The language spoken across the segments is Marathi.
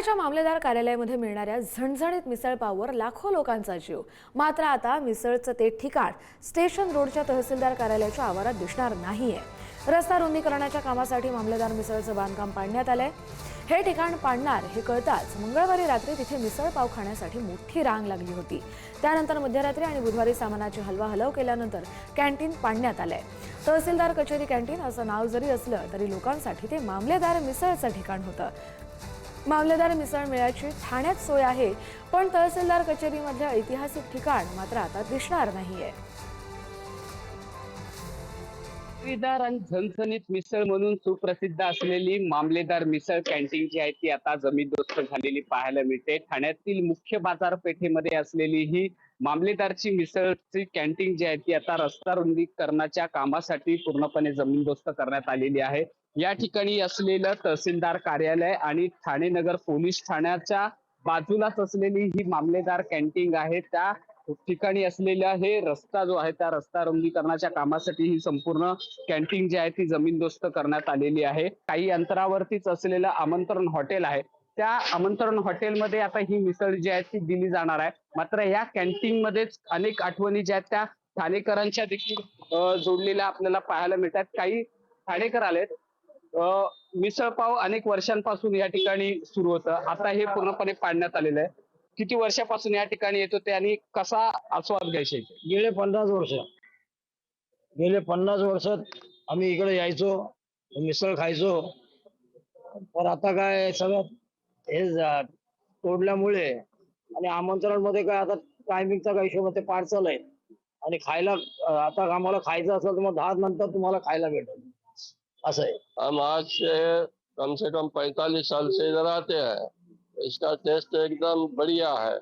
ठाण्याच्या मामलेदार कार्यालयामध्ये मिळणाऱ्या झणझणीत मिसळपाववर लाखो लोकांचा जीव। मात्र आता मिसळचं ते ठिकाण स्टेशन रोडच्या तहसीलदार कार्यालयाच्या आवारात दिसणार नाहीये। रस्ता रुंदीकरणाच्या कामासाठी मामलेदार मिसळचं बांधकाम पाडण्यात आलंय। हे ठिकाण पाडणार हे कळताच मंगळवारी रात्री तिथे मिसळपाव खाण्यासाठी मोठी रांग लागली होती। त्यानंतर मध्यरात्री आणि बुधवारी सामानाची हलवाहलव केल्यानंतर कॅन्टीन पाडण्यात आलंय। तहसीलदार कचेरी कॅन्टीन असं नाव जरी असलं तरी लोकांसाठी ते मामलेदार मिसळचं ठिकाण होतं। मामलेदार मिसळ मिळायची ठाण्यात सोय आहे, पण तहसीलदार कचेरीमधलं ऐतिहासिक ठिकाण मात्र आता दिसणार नाहीये। चवीदार आणि झणझणीत मिसळ म्हणून सुप्रसिद्ध असलेली मामलेदार मिसळ कॅन्टीन जी आहे ती आता जमीनदोस्त झालेली पाहायला मिळते। ठाण्यातील मुख्य बाजारपेठेमध्ये असलेली ही मामलेदारची मिसळची कॅन्टीन जी आहे ती आता रस्ता रुंदीकरणाच्या कामासाठी पूर्णपणे जमीनदोस्त करण्यात आलेली आहे। या ठिकाणी असलेलं तहसीलदार कार्यालय आणि ठाणे नगर पोलीस ठाण्याच्या बाजूलाच असलेली ही मामलेदार कॅन्टीन आहे। त्या ठिकाणी असलेला हे रस्ता जो आहे त्या रस्ता रुंदीकरणाच्या कामासाठी ही संपूर्ण कॅन्टीन जी आहे ती जमीनदोस्त करण्यात आलेली आहे। काही अंतरावरतीच असलेलं आमंत्रण हॉटेल आहे, त्या आमंत्रण हॉटेलमध्ये आता ही मिसळ जी आहे ती दिली जाणार आहे। मात्र या कॅन्टीन मध्येच अनेक आठवणी ज्या आहेत त्या ठाणेकरांच्या देखील जोडलेल्या आपल्याला पाहायला मिळतात। काही ठाणेकर आलेत। मिसळपाव अनेक वर्षांपासून या ठिकाणी सुरू होतं, आता हे पूर्णपणे पाडण्यात आलेलं आहे। किती वर्षापासून या ठिकाणी येत होते आणि कसा आस्वाद घ्यायचे? गेले 50 वर्षात आम्ही इकडे यायचो, मिसळ खायचो। पण आता काय सगळं हे तोडल्यामुळे आणि आमंत्रण मध्ये काय आता टायमिंगचा काही हिशोब ते पार्सल आहे आणि खायला आता आम्हाला खायचं असेल तर मग 10 नंतर तुम्हाला खायला भेटेल असं आहे। हम आज से कम 45 साल से इधर आते हैं। इसका टेस्ट एकदम बढ़िया है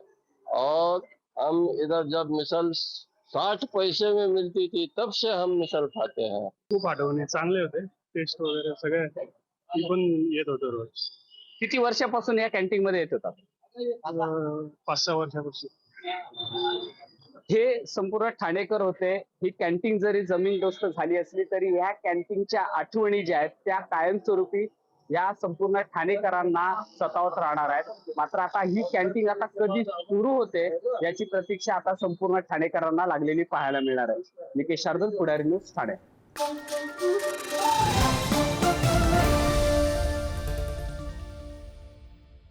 और हम इधर जब मिसल 60 पैसे में मिलती थी तब से हम मिसल खाते हैं। खूप आठवणी चांगले होते, टेस्ट वगैरे सगळे ती पण येत होतं रोज। किती वर्षापासून या कॅन्टीन मध्ये येत होता? 5-6 वर्षापासून। हे संपूर्ण ठाणेकर होते। ही कॅन्टीन जरी जमीनदोस्त झाली असली तरी या कॅन्टीनच्या आठवणी ज्या आहेत त्या कायमस्वरूपी या संपूर्ण ठाणेकरांना सतावत राहणार आहेत। मात्र आता ही कॅन्टीन आता कधी सुरू होते याची प्रतीक्षा आता संपूर्ण ठाणेकरांना लागलेली पाहायला मिळणार आहे। निकेश शार्दूल, पुढारी न्यूज, ठाणे।